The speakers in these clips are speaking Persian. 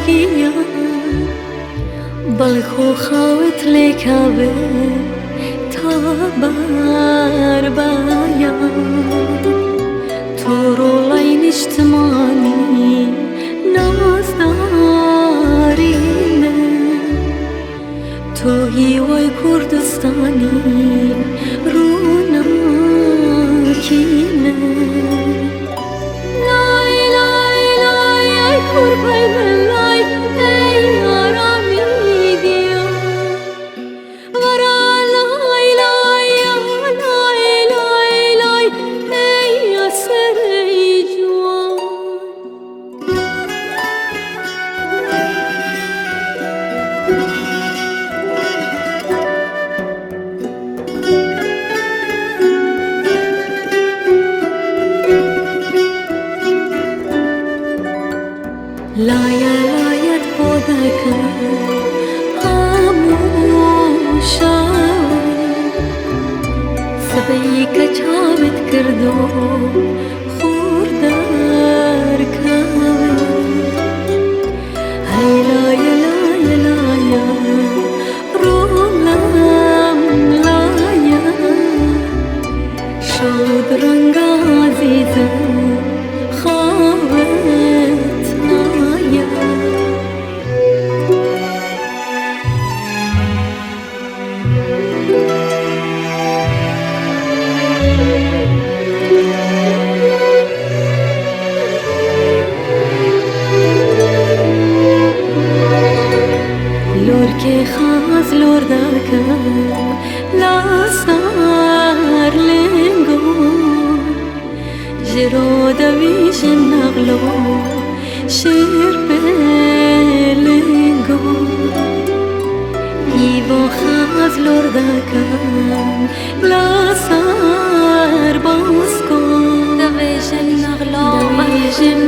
گیا بلخو خوت لکاوه تا بر بیان تو رولای نشتمانی ناز دارینه تو هیوای کردستانی رونکینه لای لای لای ای کربای بلای ای آرامی گیا ورا لای لای لای لای لای ای اسر ای جوان لایا لایت بودکه خاموشا سبی کچاوت کردو خوردار کاوه های لایا لایا لایا رولم لایا شد رنگ عزیزه خوابت نایا لور که خواست لور دکم لاسار لنگو جرو دویش نغلو شیر بلنگو ایوان خواست لور دکم لاسار باز کن دویش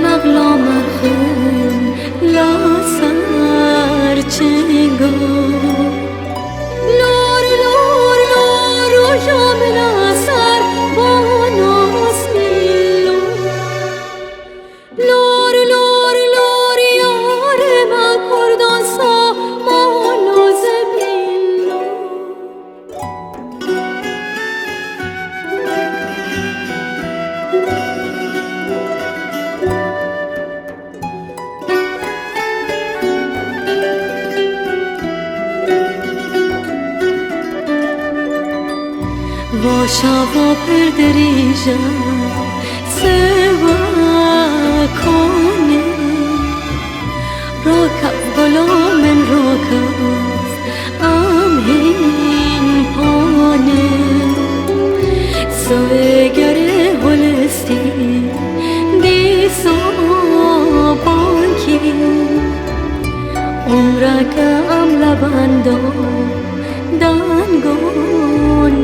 نغلو مرخم لاسار چنگو لور لور لور و جامل اثر باناس نیلو لور لور لور یار من کردان سا مالو زبینو واشا و پردریجا سوا کنه راکب گلا من راکب امهین پانه سوه گره هلستی دیسا بانکی عمرک ام لبندو دانگون